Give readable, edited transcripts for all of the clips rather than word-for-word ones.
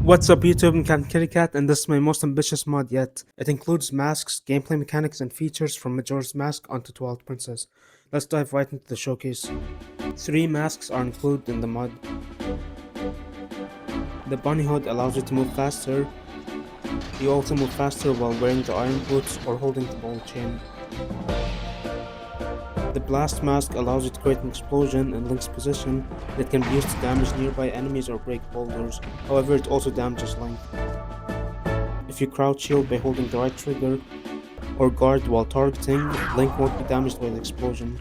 What's up YouTube, I'm Kitty Cat, and this is my most ambitious mod yet. It includes masks, gameplay mechanics, and features from Majora's Mask onto Twilight Princess. Let's dive right into the showcase. 3 masks are included in the mod. The bunny hood allows you to move faster. You also move faster while wearing the iron boots or holding the ball chain. The blast mask allows you to create an explosion in Link's position that can be used to damage nearby enemies or break boulders. However, it also damages Link. If you crouch shield by holding the right trigger or guard while targeting, Link won't be damaged by the explosion.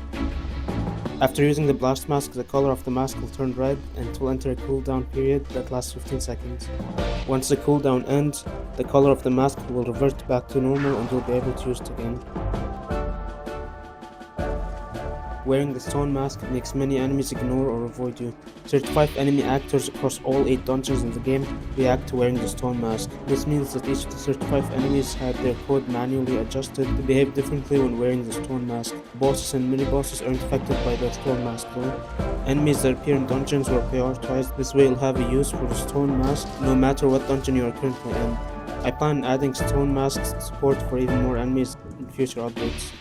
After using the blast mask, the color of the mask will turn red and it will enter a cooldown period that lasts 15 seconds. Once the cooldown ends, the color of the mask will revert back to normal and you'll be able to use it again. Wearing the stone mask makes many enemies ignore or avoid you. 35 enemy actors across all 8 dungeons in the game react to wearing the stone mask. This means that each of the 35 enemies had their code manually adjusted to behave differently when wearing the stone mask. Bosses and mini-bosses aren't affected by the stone mask though. Enemies that appear in dungeons were prioritized. This way you'll have a use for the stone mask no matter what dungeon you are currently in. I plan on adding stone mask support for even more enemies in future updates.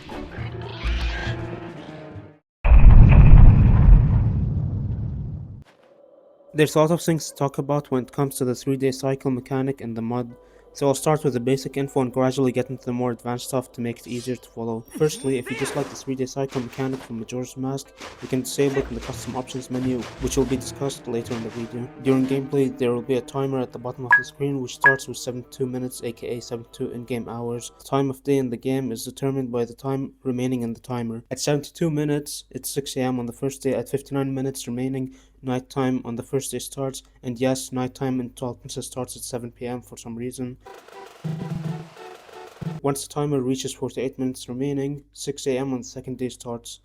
There's a lot of things to talk about when it comes to the 3-day cycle mechanic in the mod, so I'll start with the basic info and gradually get into the more advanced stuff to make it easier to follow. Firstly, if you dislike the 3-day cycle mechanic from Majora's Mask, you can disable it in the custom options menu, which will be discussed later in the video. During gameplay, there will be a timer at the bottom of the screen which starts with 72 minutes aka 72 in-game hours. The time of day in the game is determined by the time remaining in the timer. At 72 minutes, it's 6 AM on the first day. At 59 minutes remaining, nighttime on the first day starts, and yes, nighttime in Twilight Princess starts at 7 PM for some reason. Once the timer reaches 48 minutes remaining, 6 AM on the second day starts.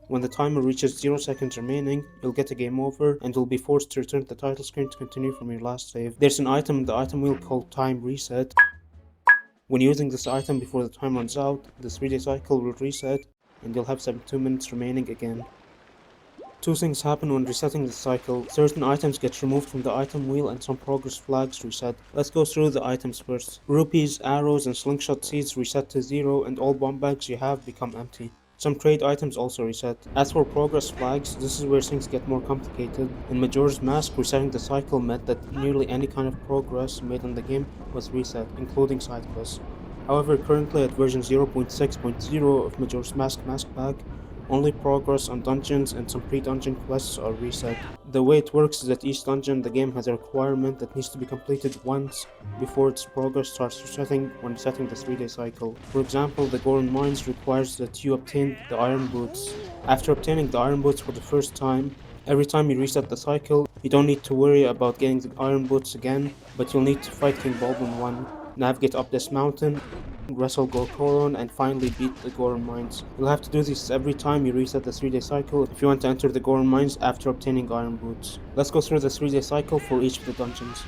When the timer reaches 0 seconds remaining, you'll get a game over and you'll be forced to return to the title screen to continue from your last save. There's an item in the item wheel called Time Reset. When using this item before the time runs out, the 3-day cycle will reset and you'll have 72 minutes remaining again. 2 things happen when resetting the cycle. Certain items get removed from the item wheel and some progress flags reset. Let's go through the items first. Rupees, arrows, and slingshot seeds reset to 0 and all bomb bags you have become empty. Some trade items also reset. As for progress flags, this is where things get more complicated. In Majora's Mask, resetting the cycle meant that nearly any kind of progress made in the game was reset, including side quests. However, currently at version 0.6.0 of Majora's Mask Pack, only progress on dungeons and some pre-dungeon quests are reset. The way it works is that each dungeon in the game has a requirement that needs to be completed once before its progress starts resetting when resetting the 3-day cycle. For example, the Goron Mines requires that you obtain the iron boots. After obtaining the iron boots for the first time, every time you reset the cycle, you don't need to worry about getting the iron boots again, but you'll need to fight King Baldwin 1, navigate up this mountain, wrestle Goron, and finally beat the Goron Mines. You'll have to do this every time you reset the 3-day cycle if you want to enter the Goron Mines after obtaining iron boots. Let's go through the 3-day cycle for each of the dungeons.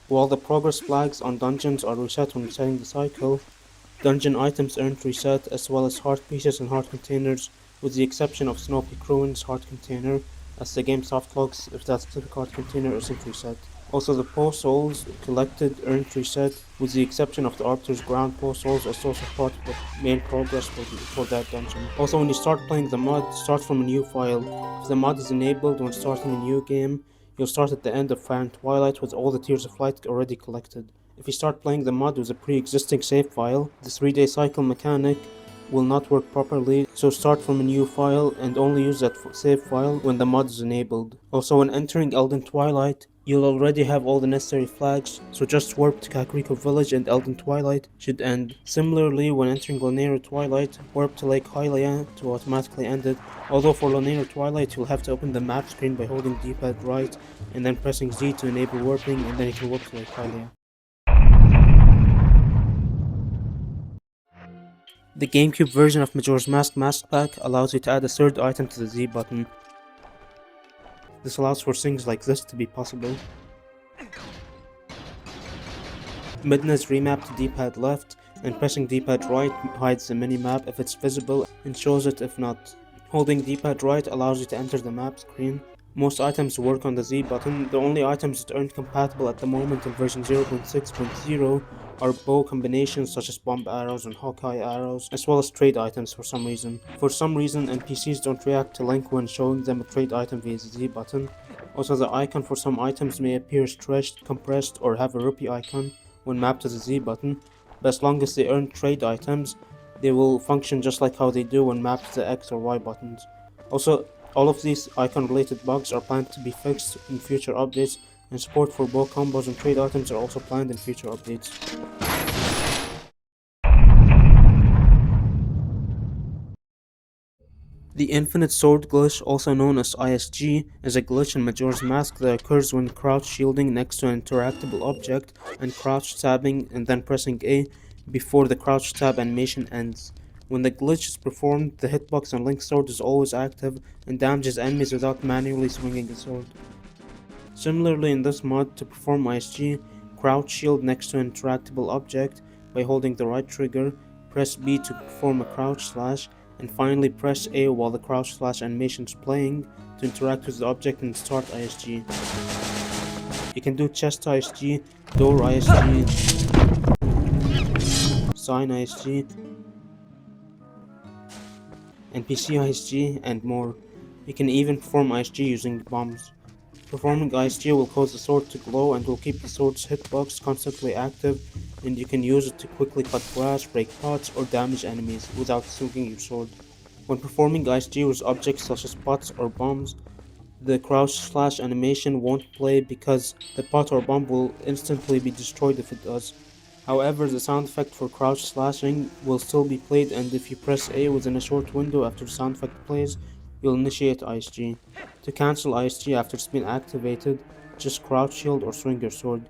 While the progress flags on dungeons are reset when resetting the cycle, dungeon items aren't reset, as well as heart pieces and heart containers, with the exception of Snow Peak Ruins heart container, as the game softlogs if that specific heart container isn't reset. Also, the Poe Souls collected aren't reset, with the exception of the Arbiter's Ground Poe Souls, as those are part of the main progress for that dungeon. Also, when you start playing the mod, start from a new file. If the mod is enabled when starting a new game, you'll start at the end of Fan Twilight with all the Tears of Light already collected. If you start playing the mod with a pre-existing save file, the 3-day cycle mechanic will not work properly, so start from a new file and only use that save file when the mod is enabled. Also, when entering Elden Twilight, you'll already have all the necessary flags, so just warp to Kakariko Village and Elden Twilight should end. Similarly, when entering Lanayru Twilight, warp to Lake Hylia to automatically end it, although for Lanayru Twilight you'll have to open the map screen by holding D-pad right and then pressing Z to enable warping, and then you can warp to Lake Hylia. The GameCube version of Majora's Mask Pack allows you to add a third item to the Z button. This allows for things like this to be possible. Midna is remapped to D-pad left, and pressing D-pad right hides the minimap if it's visible and shows it if not. Holding D-pad right allows you to enter the map screen. Most items work on the Z button. The only items that aren't compatible at the moment in version 0.6.0 are bow combinations such as bomb arrows and Hawkeye arrows, as well as trade items for some reason. For some reason, NPCs don't react to Link when showing them a trade item via the Z button. Also, the icon for some items may appear stretched, compressed, or have a rupee icon when mapped to the Z button, but as long as they earn trade items, they will function just like how they do when mapped to the X or Y buttons. Also, all of these icon related bugs are planned to be fixed in future updates, and support for bow combos and trade items are also planned in future updates. The Infinite Sword glitch, also known as ISG, is a glitch in Majora's Mask that occurs when crouch shielding next to an interactable object and crouch tabbing and then pressing A before the crouch tab animation ends. When the glitch is performed, the hitbox on Link's sword is always active and damages enemies without manually swinging the sword. Similarly, in this mod, to perform ISG, crouch shield next to an interactable object by holding the right trigger, press B to perform a crouch slash, and finally press A while the crouch slash animation is playing to interact with the object and start ISG. You can do chest ISG, door ISG, sign ISG, NPC ISG, and more. You can even perform ISG using bombs. Performing ISG will cause the sword to glow and will keep the sword's hitbox constantly active, and you can use it to quickly cut grass, break pots, or damage enemies without swinging your sword. When performing ISG with objects such as pots or bombs, the crouch slash animation won't play because the pot or bomb will instantly be destroyed if it does. However, the sound effect for crouch slashing will still be played, and if you press A within a short window after the sound effect plays, you'll initiate ISG. To cancel ISG after it's been activated, just crouch shield or swing your sword.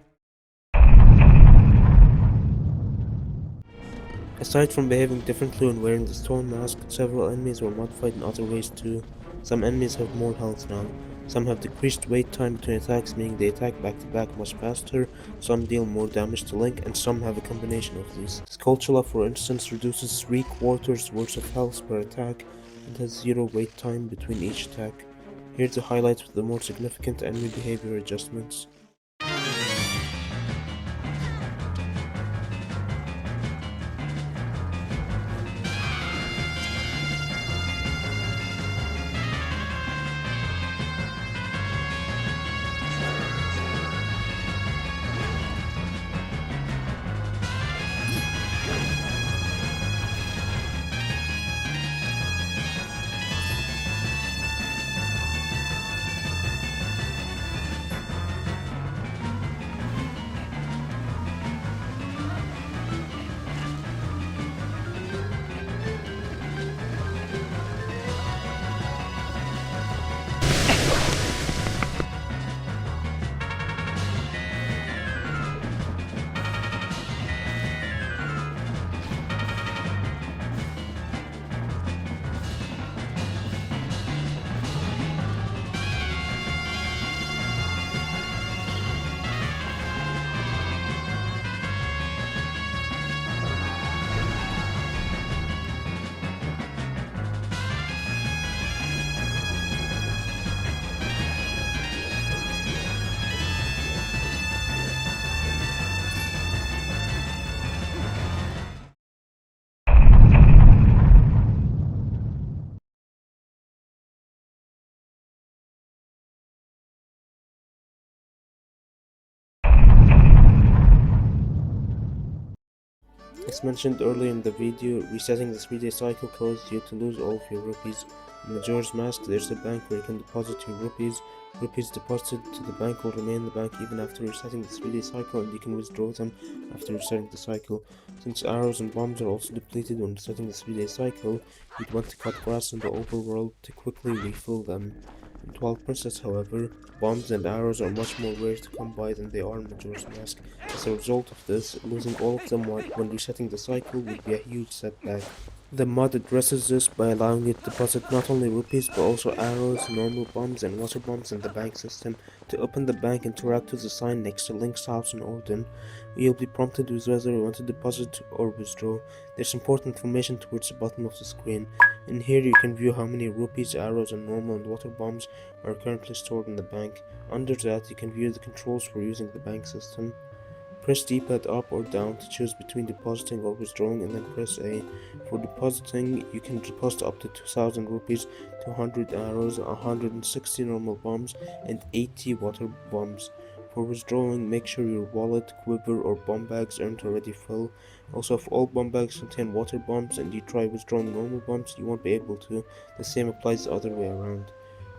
Aside from behaving differently when wearing the stone mask, several enemies were modified in other ways too. Some enemies have more health now. Some have decreased wait time between attacks, meaning they attack back to back much faster, some deal more damage to Link, and some have a combination of these. Skulltula, for instance, reduces 3/4 worth of health per attack and has 0 wait time between each attack. Here are the highlights with the more significant enemy behavior adjustments. As mentioned earlier in the video, resetting the 3-day cycle causes you to lose all of your rupees. In Majora's Mask, there's a bank where you can deposit your rupees. Rupees deposited to the bank will remain in the bank even after resetting the 3-day cycle, and you can withdraw them after resetting the cycle. Since arrows and bombs are also depleted when resetting the 3-day cycle, you'd want to cut grass in the overworld to quickly refill them. In Twilight Princess, however, bombs and arrows are much more rare to come by than they are in Majora's Mask. As a result of this, losing all of them when resetting the cycle would be a huge setback. The mod addresses this by allowing you to deposit not only rupees but also arrows, normal bombs, and water bombs in the bank system. To open the bank, interact with the sign next to Link's house in Orden. You'll be prompted with whether you want to deposit or withdraw. There's important information towards the bottom of the screen. In here you can view how many rupees, arrows, and normal and water bombs are currently stored in the bank. Under that, you can view the controls for using the bank system. Press D-pad up or down to choose between depositing or withdrawing, and then press A. For depositing, you can deposit up to 2000 rupees, 200 arrows, 160 normal bombs, and 80 water bombs. For withdrawing, make sure your wallet, quiver, or bomb bags aren't already full. Also, if all bomb bags contain water bombs and you try withdrawing normal bombs, you won't be able to. The same applies the other way around.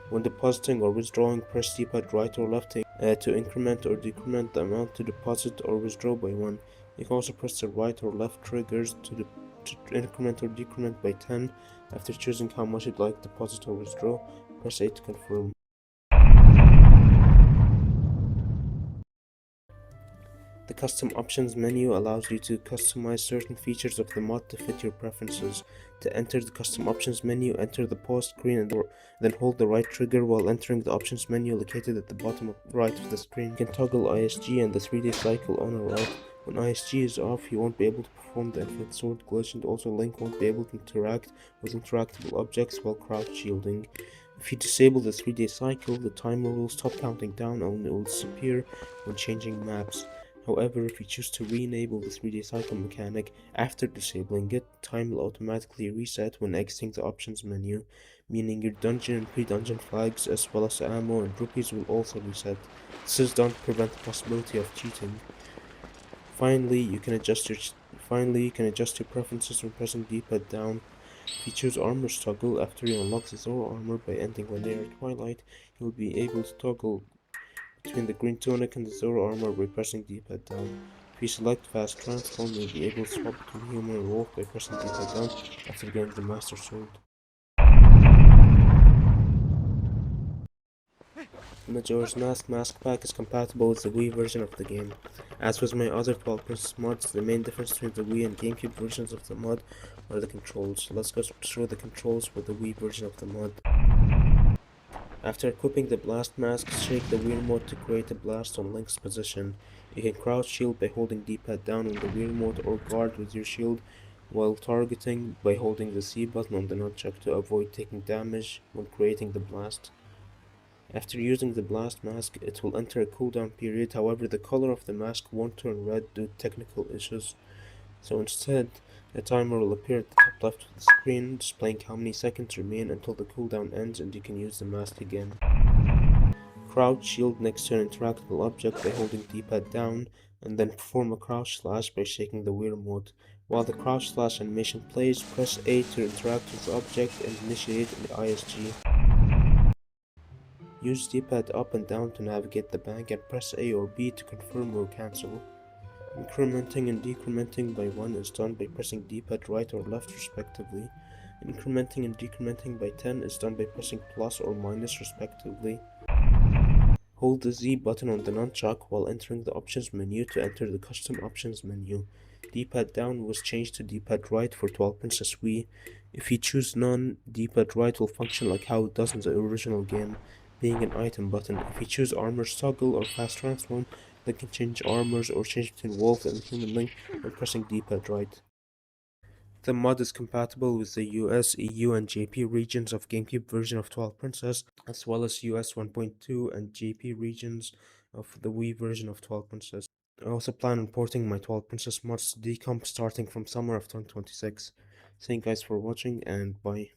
When depositing or withdrawing, press D-pad right or left to increment or decrement the amount to deposit or withdraw by 1. You can also press the right or left triggers to increment or decrement by 10. After choosing how much you'd like to deposit or withdraw, press A to confirm. The Custom Options menu allows you to customize certain features of the mod to fit your preferences. To enter the Custom Options menu, enter the pause screen and then hold the right trigger while entering the Options menu located at the bottom right of the screen. You can toggle ISG and the 3-day cycle on or off. When ISG is off, you won't be able to perform the Infinite Sword glitch, and also Link won't be able to interact with interactable objects while crouch shielding. If you disable the 3-day cycle, the timer will stop counting down and it will disappear when changing maps. However, if you choose to re-enable the 3-day cycle mechanic after disabling it, time will automatically reset when exiting the options menu, meaning your dungeon and pre-dungeon flags as well as ammo and rupees will also reset. This is done to prevent the possibility of cheating. Finally, you can adjust your preferences when pressing D-pad down. If you choose Armor Toggle after you unlock the Zoro armor by ending Linear Twilight, you'll be able to toggle between the green tunic and the Zoro armor by pressing D-pad down. If you select Fast Transform, you'll be able to swap between human and wolf by pressing D-pad down after getting the Master Sword. The Majora's Mask Pack is compatible with the Wii version of the game. As with my other 12 Princess mods, the main difference between the Wii and GameCube versions of the mod are the controls. Let's go through the controls for the Wii version of the mod. After equipping the blast mask, shake the Wii remote to create a blast on Link's position. You can crouch shield by holding D-pad down on the Wii remote or guard with your shield while targeting by holding the C button on the nunchuck to avoid taking damage when creating the blast. After using the blast mask, it will enter a cooldown period, however the color of the mask won't turn red due to technical issues. So instead, a timer will appear at the top left of the screen, displaying how many seconds remain until the cooldown ends and you can use the mask again. Crouch shield next to an interactable object by holding D-pad down, and then perform a crouch slash by shaking the Wii remote. While the crouch slash animation plays, press A to interact with the object and initiate the ISG. Use D-pad up and down to navigate the bank and press A or B to confirm or cancel. Incrementing and decrementing by 1 is done by pressing D-pad right or left respectively. Incrementing and decrementing by 10 is done by pressing plus or minus respectively. Hold the Z button on the nunchuck while entering the options menu to enter the custom options menu. D-pad down was changed to D-pad right for Twilight Princess Wii. If you choose none, D-pad right will function like how it does in the original game, being an item button. If you choose Armor Toggle or Fast Transform, they can change armors or change between Wolf and Human Link when pressing D-pad right. The mod is compatible with the US, EU, and JP regions of GameCube version of Twilight Princess, as well as US 1.2 and JP regions of the Wii version of Twilight Princess. I also plan on porting my Twilight Princess mods to Decomp starting from summer of 2026. Thank you guys for watching, and bye.